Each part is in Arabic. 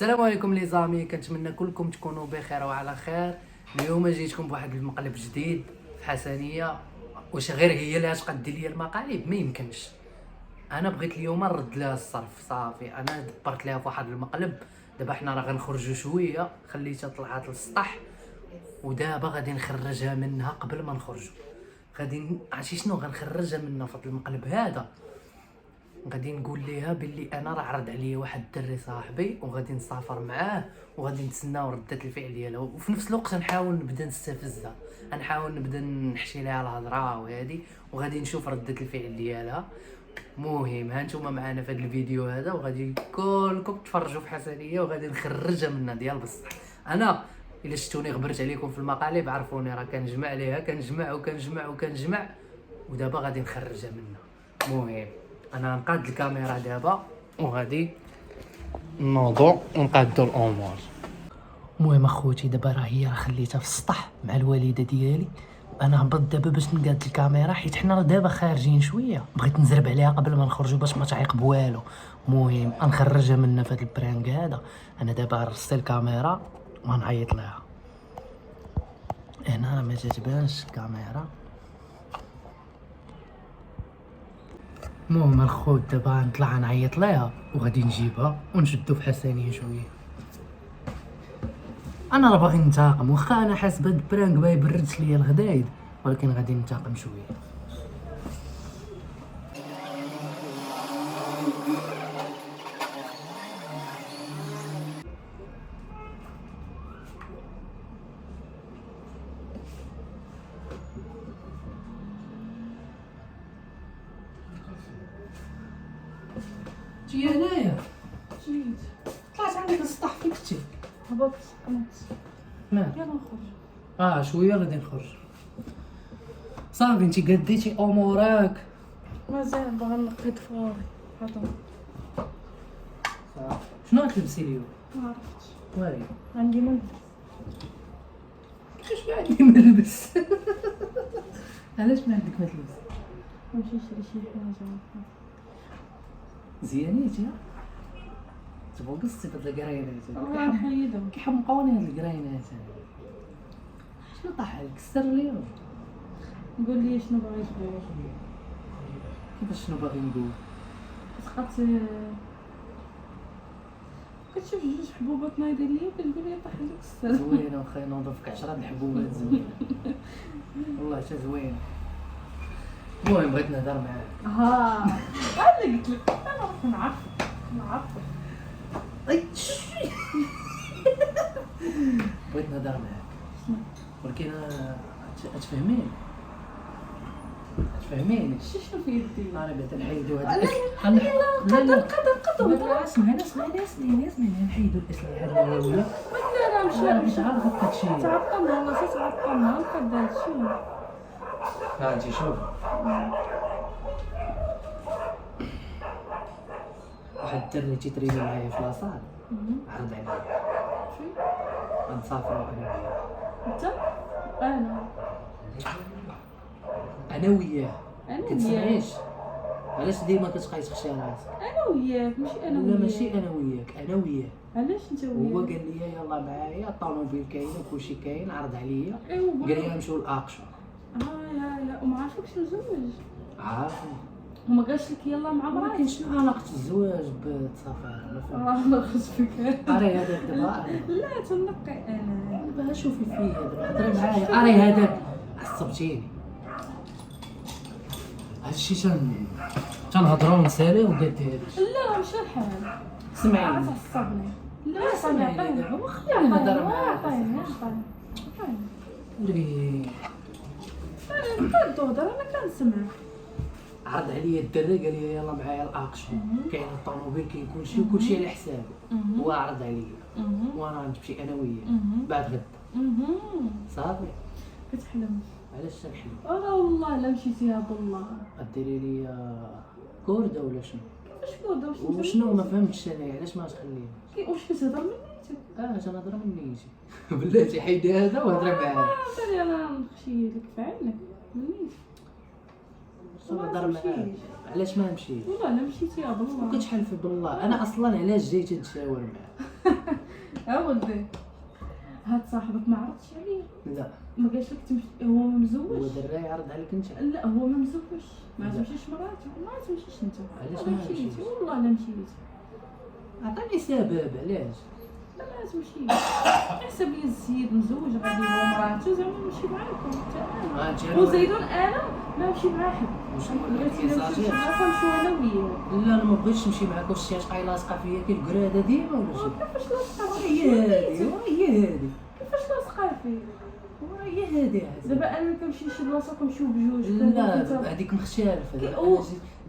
السلام عليكم لي زامي، كنتمنى كلكم تكونوا بخير وعلى خير. اليوم جيتكم بواحد المقلب جديد في حسنيه. واش غير هي اللي غتقدي لي المقالب؟ ما يمكنش. انا بغيت اليوم نرد لها الصرف صافي، انا دبرت لها فواحد المقلب. دابا حنا راه غنخرجوا شويه، خليتها طلعت للسطح ودابا غادي نخرجها منها. قبل ما نخرجوا عرفتي شنو غنخرجها منها في هذا المقلب هذا؟ غادي نقول ليها باللي انا راه عرض عليا واحد الدري صاحبي وغادي نسافر معاه وغادي نتسناو ردة الفعل ديالها، وفي نفس الوقت نحاول نبدا نستفزها، نحاول نبدا نحشي لها الهضره وهذه، وغادي نشوف ردة الفعل ديالها. مهم ها نتوما معنا في هذا الفيديو هذا، وغادي كلكم تفرجوا في حسنيه وغادي نخرجها منها ديال بصح. انا الا شفتوني غبرت عليكم في المقالب عرفوني راه كنجمع ليها، كنجمع ودابا غادي نخرجها منها. مهم انا نقاد الكاميرا دابا وغادي نوضو ونقادو الامور. المهم اخوتي دابا راه خليتها في السطح مع الوالده ديالي، انا هبط دابا باش نقاد الكاميرا حيت حنا دابا خارجين شويه، بغيت نزرب عليها قبل ما نخرجوا باش ما تعيق بوالو. المهم نخرجها منا في هذا البرانك هذا. انا دابا رصت الكاميرا ونعيط لها. هنا راه ما تبانش الكاميرا. المهم الخوت دابا نطلع نعيط ليها وغادي نجيبها ونشدو في حسنيه شويه. انا راه باغي ننتقم، واخا انا حاس بهاد البرانك ما يبردش ليا الغدايد، ولكن غادي ننتقم شويه. جي هنايا، جيت طلعت عندك السطح فين كنتي؟ هبطت قمت مال يلا نخرج. شويه غادي نخرج. صافي انتي قديتي امورك. مازال باغا نقي ضفاري. هذا صافي شنو غتلبسي اليوم؟ ما عرفتش، واري عندي ملبس. كيفاش ما عندي ملبس؟ علاش ما عندك ما تلبس؟ نمشي نشري شي حاجه. زيانيتي تبغى قصتي هاد القراينات والله نحيدهم. كيحمقوني هاد القراينات. شنو طاح عليك السر اليوم؟ قول لي شنو باغي تقول. كيفاش شنو باغي نقول؟ سقط كتشوف جوج حبوبات نايضين ليا كتقول لي طاح عليك السر. زوينه واخا نوضفك 10 الحبوبات زوينه والله حتى زوينه. المهم بغيت نهضر معاك. ها انا قلت لك انا نعرفك. بغيت نهضر معاك ولكن تفهميني شنو في يدي؟ انا بعدا نحيدو لا هاد لا قدر اسمعي نحيدو الاسلحه النوويه. لا مشى عارف هادشي. تعطلنا والله تعطلنا نقد هادشي. ها انت شوف، واحد الدري تيتريني معايا في لاصال عرض عليا غنسافرو انا وياه. انت انا وياه انا كتسمعيش؟ علاش ديما كتبقاي تخشي راسك؟ انا وياك ماشي انا لا وياك. ماشي انا وياك، انا وياه. علاش انت وياك؟ هو قال لي يلا معايا، الطوموبيل كاينه وكلشي كاين، عرض عليا ايوا قال لي نمشيو لاقشع. يا وما عارفكش نزوج. عارف وما قالش لك يلا مع ولكن مراتي؟ شنو علاقه الزواج بالسفر؟ ما فهمتش. الله يخزفك. اري هذاك دابا لا تنقي انا. دابا شوفي فيا دابا هضري معايا. اري هذاك عصبتيني. هادشي تنهضرو ونساليو وقد هادشي. لا مشى الحال. سمعيني عصبني. لا سمعيني دابا وخليني نهضر معاك. عطيني ولكن انا تهضر انا كنسمع. عرض عليا الدري قال لي يلا معايا الاقشع، كاين الطوموبيل كاين كلشي وكلشي على حسابه. هو عرض عليا وانا غنمشي انا وياه بعد غدا. صافي كتحلم. علاش تنحلم؟ والله لا مشيتيها بالله. ديري لي كورده ولا شنو؟ واش كودا وشنو ما فهمتش انا علاش ما تخليني؟ واش كتهضر من نيتك؟ تنهضر من نيتي. بلاتي حيدي هذا وهضري معاه. عطيني انا نخشي لك في عينك من نيتك. نهضر معاه. علاش ما مشيت؟ والله لا مشيتيها بالله. كتحلف بالله انا اصلا علاش جيت نتشاور معاه؟ ولدي هاد صاحبك ما عرفتش عليه؟ لا ما قالش لك تمشي هو هو مزوج؟ دري عرض عليك انت. لا هو ما مزوجش، ما لا. تمشيش مراته، ما تمشيش انت. علاش ولا ما مشيتي؟ مشيتش؟ والله لا مشيتي. عطيني سبب علاش. لا تمشي. حسب لي السيد مزوج غادي هو مراته زعما نمشي معاكم حتى انا. وزيدون انا ما نمشي مع حد. واش بغيتي نمشي معاكم نمشيو انا وياه. لا انا ما بغيتش نمشي معاك. واش شي عشقه لاصقه فيا كي الكراده ديما ولا شي؟ كيفاش لاصقه هي هادي هي هادي كيفاش لاصقه فيه؟ هي هادي. دابا انا كنمشي لشي بلاصه كنمشيو بجوج. لا هذيك مختلفه.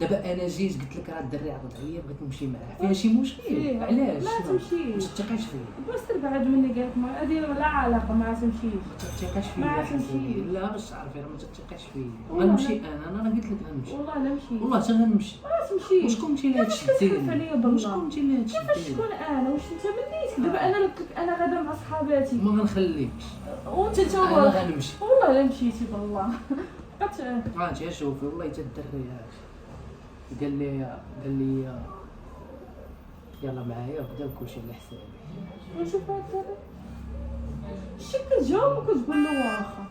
دابا انا جيت قلت لك راه الدري عرض عليا بغيت نمشي معاه فيها شي مشكل. علاش ما تمشيش؟ ما تثقيش فيا. بس بعد مني قالت ما هذه لا علاقه ما تمشيش. ما تثقيش فيا. ما تمشيش. لا باش تعرفي راه ما تثقيش فيا. والله غنمشي انا راه قلت لك غنمشي. والله لا مشيت. والله حتى غنمشي. ما تمشيش. وشكون انت اللي كتحلف عليا بالله؟ وشكون انت اللي كيفاش شكون انا؟ واش انت منيت؟ دابا انا قلت لك انا غادا مع صحاباتي ما غنخليكش. وانت تا انا هو. غنمشي. والله لا مشيتي بالله. عرفتي شوفي والله حتى الدري قال لي يلا معايا بدا كلشي على حسابي. نشوف هاد الدري شي كتجاوب وكتقول له واخا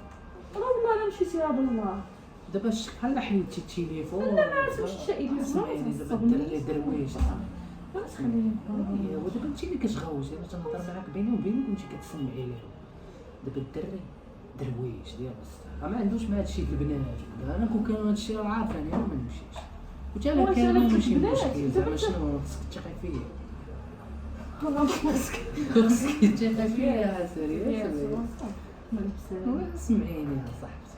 راه والله لا مشيتي راه بالله. دابا بحال حيدتي التليفون. لا ما تمشيش إليس. سمعيني دابا الدري درويش. ما تخليني ايوا دابا انت اللي كتغوتي. انا تنهضر معاك بيني وبينك وانت كتسمعي ليه. دابا الدري درويش ديال بصح ما عندوش مع هادشي ديال البنات. انا كون كان هادشي راه عارفاني انا ما نمشيش. قلت انا واش كان أنا قلت ماشي بنات؟ مشكل زعما دابا شنو خصك تثقي فيا. خلاص خصك تثقي فيا يا سيري. ما لبساش. سمعيني يا صاحبتي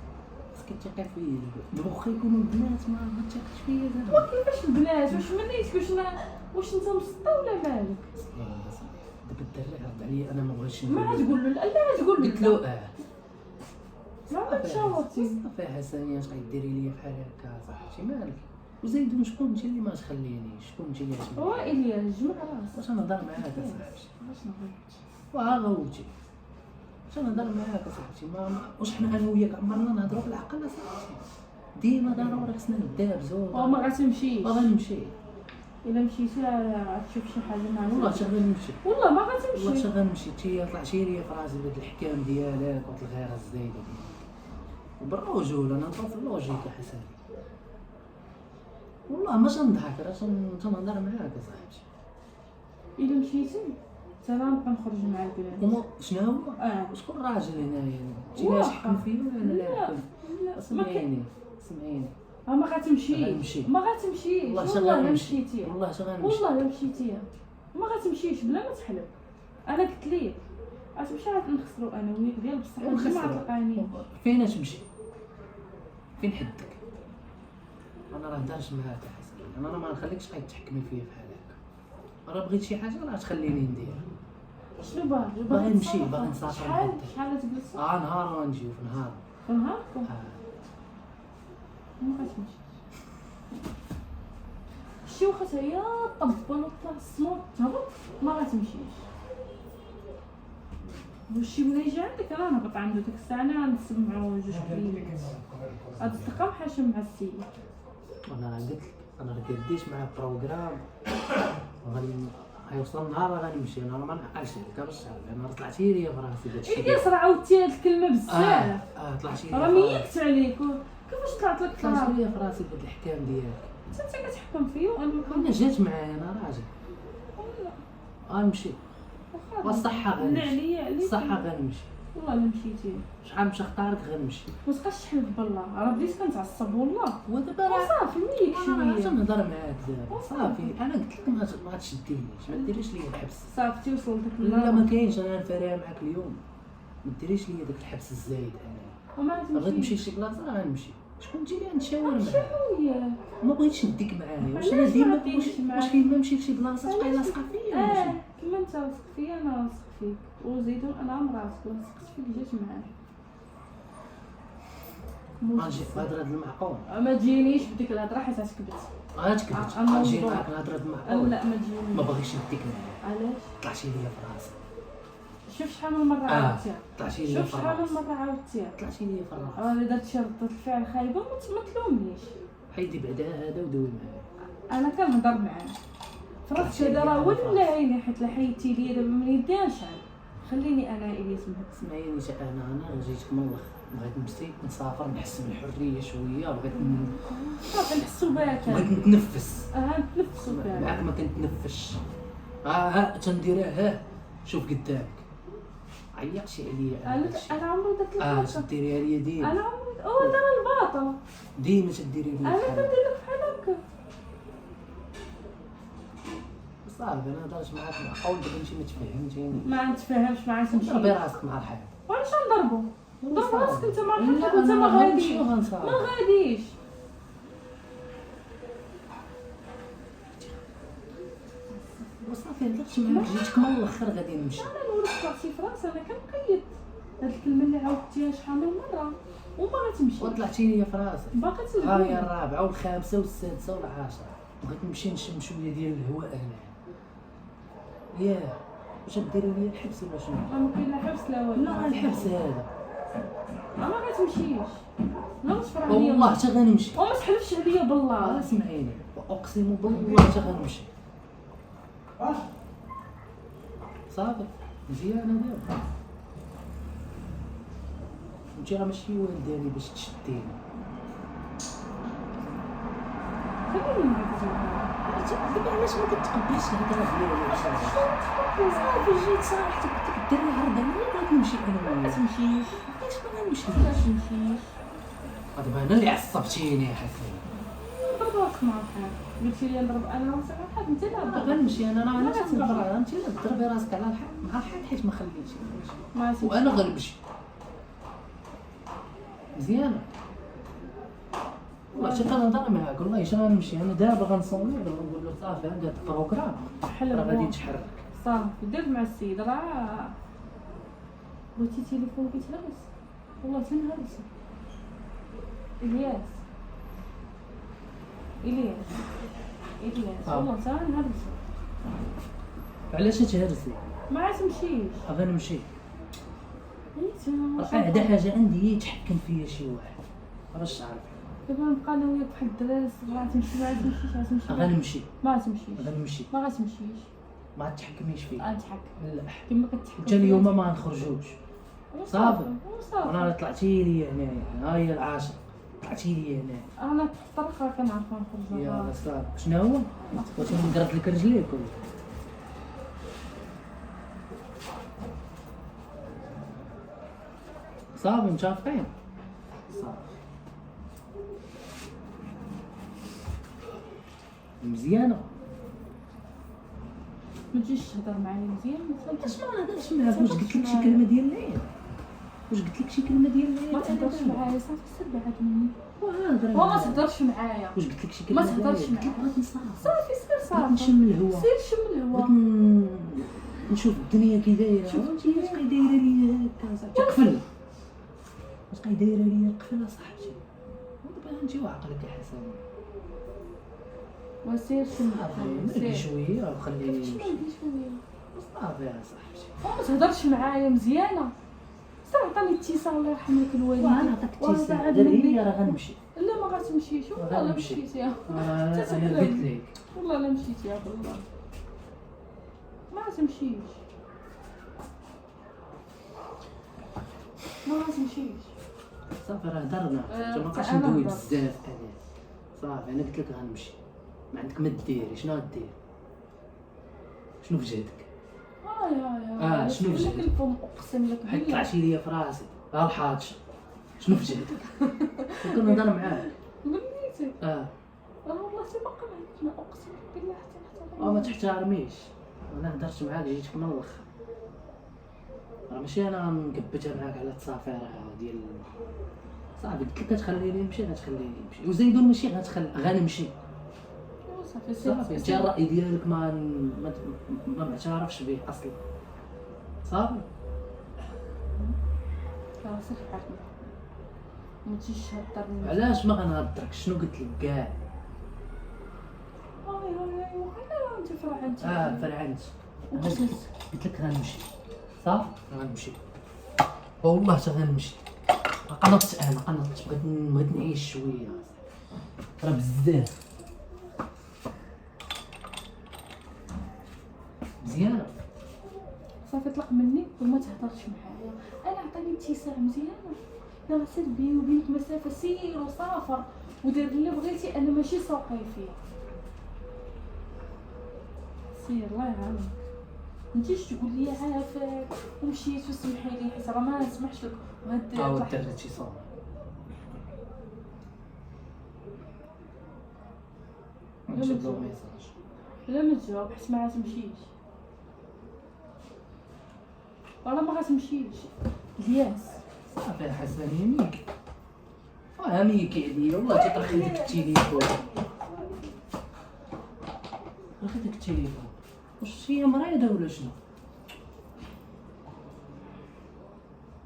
خصك تثقي فيا. دابا واخا يكونوا البنات ما تثقيش فيا زعما. وكيفاش البنات؟ واش منيت؟ واش انت مسطى ولا مالك؟ دابا الدري عرض عليا انا ما بغيتش ما تقول له لا لا تقول له قلت له ما تشاورتي. صافي حسنيه اش غديري ليا بحال هكا صاحبتي مالك. وزيدون شكون انت اللي ما تخلينيش؟ شكون انت اللي هو عشمي؟ إلياس جمع راسك. واش نهضر معاك اصاحبتي؟ باش نغلط. وها غوتي واش نهضر معاك اصاحبتي؟ واش حنا انا وياك عمرنا نهضروا بالعقل اصاحبتي؟ ديما ضروري خصنا ندابزو. ما غاتمشيش. ما غنمشي. الا مشيتي غتشوف شي حاجه مع والله حتى غنمشي. والله ما والله غتمشي. حتى غنمشي. تي طلعتي لي في راسي بهاد الحكام ديالك وتالغيره الزايده ديالك. وبالرجوله انا نطوف اللوجيك حسن. والله ما تنضحك راه تنهضر معاك اصاحبتي. الا مشيتي انا نبقى نخرج مع البنات. وما شنو هو؟ اه شكون الراجل هنايا؟ انت اللي تحكم فيا ولا انا اللي نحكم؟ لا سمعيني ما غتمشيش. غنمشي. ما غتمشيش. والله والله لا غنمشي. مشيتي. والله غنمشي. والله لا مشيتي ما غتمشيش بلا ما تحلف. انا قلت ليك غتمشي غنخسروا انا وياك ديال بصح ماشي مع القانين. فين تمشي؟ فين حدك؟ انا راه هضرت معاك يا حسن. انا راه ما نخليكش تحكمي فيا بحال هكا. راه بغيت شي حاجه راه تخليني ندير. شنو باغي؟ باغي نمشي باغي نسافر. شحال تجلس؟ نهار غنجيو في نهار. في نهاركم ما غتمشي. شي واخا هي طبل وطلع الصوت تهبط ما غتمشيش. واش شي بغا يجي عندك راه نهبط عنده ديك الساعه انا نسمعو جوج كلمات. هاد الثقه محاشم مع السيد. انا قلت لك انا راه كديت مع بروغرام غيوصل النهار راه غنمشي. انا راه ما نعقلش عليك باش تعرف. انا راه طلعتي لي في راسي داكشي. إلياس راه عاودتي هاد الكلمه بزاف. طلعتي لي راه ميكت عليك. كيفاش طلعت لك طلعتي لي في راسي بهاد الحكام ديالك. انت كتحكم فيا وانا انا جات معايا انا راجل غنمشي. والصحه غنمشي. عليا عليك. الصحه غنمشي. والله لا مشيتي. شحال مشى اختارك غنمشي. ما تبقاش تحلف بالله راه بديت كنتعصب والله. ودابا راه صافي ميك انا شويه. تنهضر معاك دابا صافي. انا قلت لك ما تشدينيش ما ديريش ليا الحبس. صافي وصلت ديك لا ما كاينش. انا نفاريها معاك اليوم. ما ديريش ليا داك الحبس الزايد. وما انا بغيت نمشي لشي بلاصه راه غنمشي. شكون انت اللي غنتشاور معاه؟ وياك. ما بغيتش نديك معايا. واش انا علاش ديما ما تديش معايا؟ واش فين ما نمشي لشي بلاصه تبقاي لاصقه فيا ولا شي؟ كيما انت واثق فيا انا واثق فيك. وزيدون انا مراتك وثقت فيك جات معاك. غنجي بهضره د المعقول. ما تجينيش بديك الهضره حيت غتكبت. غتكبت. أنا غنجي موضوع. معاك نهضره د المعقول. لا ما تجينيش. ما باغيش نديك معايا. علاش؟ طلعتي ليا في راسي. شوف شحال من مره عاودتيها. طلعتي ليا شوف في شحال من راسي. مره عاودتيها. طلعتي ليا في راسي. انا درت شي ردة الفعل خايبه ما تلومنيش. حيدي بعدا هذا ودوي معايا. انا كنهضر معاه فراسك هذا راه ولا عيني حيت لا حيدتي لي دابا من يدي نشعل. خليني انا الياس مهد. اسمعيني انا جيتك من الاخر، بغيت نمشي نسافر نحس بالحريه شويه، بغيت صافي نحسو بها بغيت نتنفس. نتنفسو بها معاك ما كنتنفسش. تنديرها شوف قدامك. عيطتي عليا انا عمري درت لك هكا. تديريها ليا ديما. انا عمري دار الباطل ديما تديري ليا انا بحال كندير لك بحال هكا. صافي انا هضرت معاك حاول دابا انت ما تفهمتيني. ما نتفاهمش معاك تمشي. ضربي راسك مع الحال. وعلاش نضربو؟ ضرب راسك انت مع الحال وانت ما غاديش. ما غاديش. وصافي هضرت معاك جيتك من الاخر غادي نمشي. انا نورك طلعتي في راسي انا كنقيد هاد الكلمه اللي عاودتيها شحال من مره وما غتمشي. وطلعتي ليا في راسك. باقي ها تلقى هي الرابعه والخامسه والسادسه والعاشره. بغيت نمشي نشم شويه ديال الهواء هنا. ياه واش ديري ليا الحبس ولا شنو؟ ما كاين لا حبس لا والو. لا الحبس هذا ما غتمشيش. لا تفرح ليا والله حتى غنمشي. وما تحلفش عليا بالله. اسمعيني واقسم بالله حتى غنمشي. صافي مزيانه دابا انت راه ماشي والداني باش تشديني. خليني معاك زوين. دابا علاش ما كتقبلش الهضره ديالي؟ صافي جيت صراحتك قلت لك ديري عرض انا بغيت نمشي انا ما تمشيش. علاش ما غنمشيش؟ ما تمشيش. دابا انا اللي عصبتيني يا حسين. ضرب راسك مع الحال. قلتي لي نضرب انا راسك على الحال انت لا ضرب. غنمشي انا راه علاش ما تضرب تضرب. انت اللي تضربي راسك على الحال مع الحال حيت ما خليتينيش ما تمشيش. وانا غنمشي. مزيانه والله حتى كنهضر معاك والله اش غنمشي انا دابا غنصوني نقول له صافي عندي هاد البروغرام حلو راه غادي يتحرك. صافي درت مع السيد راه بغيتي تليفون كيتهرس والله تنهرس. الياس والله تنهرس. علاش تهرسي؟ ما تمشيش. غنمشي. انت راه حاجه عندي يتحكم فيا شي واحد باش تعرف. دابا نبقى انا وياك بحال الدراري الصغار تمشي ما تمشيش. غنمشي ما تمشيش. غنمشي ما غتمشيش. ما تحكميش فيا. غتحكم لا كيما كتحكم. انت اليوم ما نخرجوش صافي. صافي انا طلعتي لي هنايا ها هي العاشر طلعتي لي هنا انا في الطريق راه كنعرف نخرج. يا صافي شنو هو؟ بغيتي نقرد لك رجليك ولا؟ صافي متفقين صافي مزيانه. ما تجيش تهضر معايا مزيان اش ما نهضرش معاك؟ واش قلت لك شي كلمه ديال العيب؟ واش قلت لك شي كلمه ديال العيب؟ ما تهضرش معايا صافي سير بعد مني. وهضر وما تهضرش معايا. واش قلت لك شي كلمه؟ ما تهضرش ديال العيب؟ معايا. بغيت نصافي صافي سير بغيت صافي نشم الهواء سير شم الهواء. بغيت نشوف الدنيا كي دايره. شوف انت اش بقاي دايره ليا هكا صاحبتي قفل اش بقاي دايره ليا قفل اصاحبتي. ودابا انت وعقلك يا حسن وسير شم صافي الهواء. نرقي شويه وخليني كيفاش نمشي. نرقي شويه؟ صافي يا صاحبتي وما تهضرش معايا مزيانه. سير عطيني اتصال الله يرحم لك الوالدين. وانا عطاك اتصال دابا هي راه غنمشي. لا ما غتمشيش والله لا غنمشي. مشيتي. انا قلت لك والله لا مشيتي يا بالله ما تمشيش. ما تمشيش. صافي راه هضرنا انت ما بقاش أنا ندوي هضرت. بزاف انا صافي انا قلت لك غنمشي ما عندك ما ديري. شنو غدير؟ شنو في جهدك؟ يا شنو في جهدك؟ لكم اقسم لك حيت بالله. طلعتي ليا في راسي ها الحاطش. شنو في جهدك؟ كنهضر معاك بنيتي اه والله سبق معك. ما اقسم لك بالله حتى ما تحترميش. انا هضرت معاك جيتك من الاخر راه ماشي انا نكبتها معاك على التصافير ديال صافي. قلت لك غتخليني نمشي غتخليني نمشي وزيدون ماشي غنمشي صافي صافي. انت الراي ديالك ما معترفش به اصلا صافي. سير حقك ما تجيش تهضرني. علاش ما غنهضرك؟ شنو قلت لك كاع؟ وخلينا انت فرح انت. فرعنت. أنا قلت لك غنمشي صافي غنمشي والله حتى غنمشي. قنطت بغيت نعيش شويه راه بزاف. كتطلق مني وما تهضرش معايا. انا عطاني اتساع مزيانه، لا غسل بيني وبينك مسافه، سير وسافر ودير اللي بغيتي، انا ماشي سوقي فيه. سير الله يعاونك، انتي تقول لي عافاك ومشيت وسمحي لي حيت راه ما نسمحش لك. وهاد درت شي صوم نجيب له ميساج. لا ما تجاوب حيت ما غاتمشيش، والله ما غاتمشيش. الياس صافي حسن يميك فهميك عليا والله تطرحي داك التليفون. اخي داك التليفون واش هي مريضه ولا شنو؟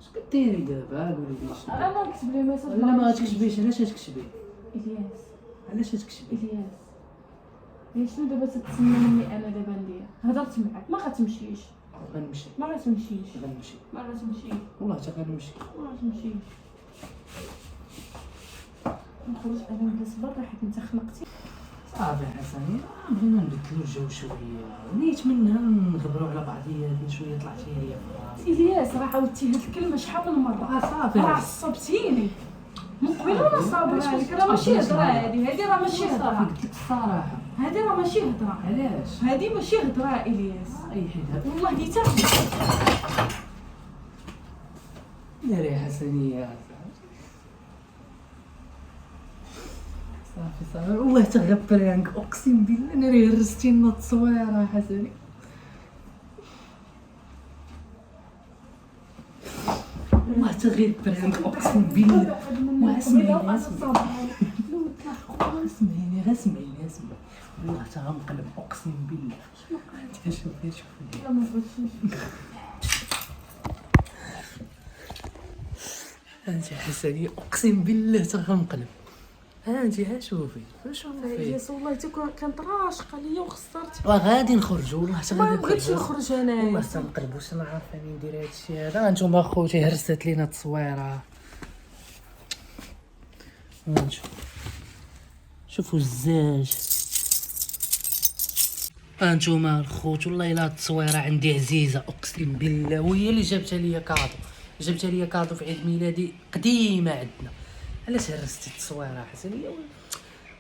اش كديري دابا؟ قولي لي شنو؟ انا نكتب لي ميساج لا ما غاتكتبيش. علاش غتكتبي؟ الياس علاش غتكتبي؟ الياس هي شنو دابا تتسنى مني انا دابا ندير؟ هضرت معاك ما غاتمشيش، غنمشي ما غاتمشيش، غنمشي ما غاتمشيش، والله حتى غنمشي. ما غاتمشيش. نخرج انا ونجلس برا حيت انت خنقتي. صافي حسن بغينا نبدلو الجو شويه، نيت منها نغبرو على بعضياتنا شويه. طلعتي ليا في راسي. الياس راه عاودتي هاد الكلمه شحال من مره، صافي راه عصبتيني من قبل وانا صابره عليك. راه ماشي هضره هادي راه ماشي هضره، قلت لك الصراحه. هادي راه ماشي هضره. علاش؟ هادي ماشي هضره الياس، اي حيت والله ديتها داري حسنيه. صافي والله تغبرانك اقسم بالله ناري هرستي لنا التصويره حسني. والله تغير برانك اقسم بالله. واسمعيني اسمعيني غير اسمعيني والله تغنقلب اقسم بالله. شوفي لا ما بغيتش. انت حسني اقسم بالله تغنقلب. انت ها شوفي ياس والله كانت راشقه ليا وخسرت. وغادي نخرجوا والله حتى ما غادي بغيتش نخرج انا. والله تنقلب واش انا عارفه اني ندير هادشي هذا. انتوما خوتي هرست لينا التصويره. شوفوا الزاج. انتوما الخوت والله الا التصويره عندي عزيزه اقسم بالله، وهي اللي جابتها ليا كادو في عيد ميلادي قديمه عندنا. علاش هرستي التصويره حسنيه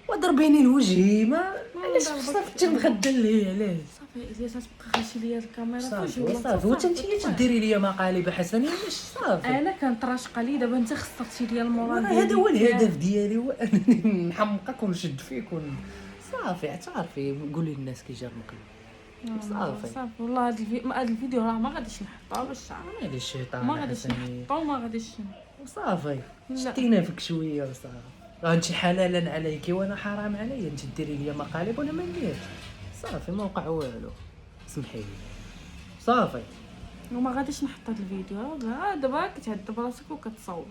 وضربيني لوجهي؟ ما علاش صافي المخده اللي علاش؟ صافي الياس تبقى غاشي ليا الكاميرا صافي وانت تديري ليا مقالب حسنيه علاش؟ صافي انا كانت راشقه لي دابا انت خسرتي ليا المورال هذا هو الهدف ديالي، هو انني نحمقك ونشد فيك صافي تعرفي قولي للناس كي جا المقلب. صافي والله هاد الفيديو راه ما غاديش نحطها باش تعرف. هذا الشيطان ما غاديش نحطها وما غاديش صافي شتينا فيك شويه وصافي. انت حلالا عليكي وانا حرام عليا انت ديري لي مقالب وانا ما نديرش. صافي ما وقع والو سمحي لي صافي. وما غاديش نحط هاد الفيديو دابا كتعذب راسك وكتصور.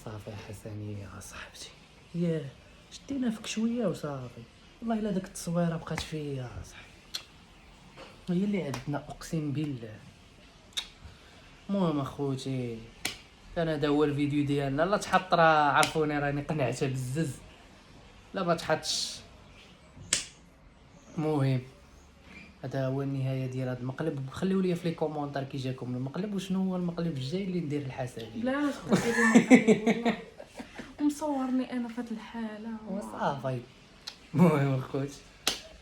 صافي حسنيه صاحبتي ياه شدينا فيك شويه وصافي. والله الا داك التصويره بقات فيا صاحبي هي اللي عندنا اقسم بالله. المهم اخوتي كان هذا هو الفيديو ديالنا. لا تحط راه عرفوني راني قنعتها بزز، لا ما تحطش. المهم هذا هو النهايه ديال هذا المقلب. خليو لي في لي كومونتير كي جاكم المقلب وشنو هو المقلب الجاي اللي ندير الحسنيه. لا تقولي والله ومصورني انا في هاد الحاله وصافي. المهم اخوتي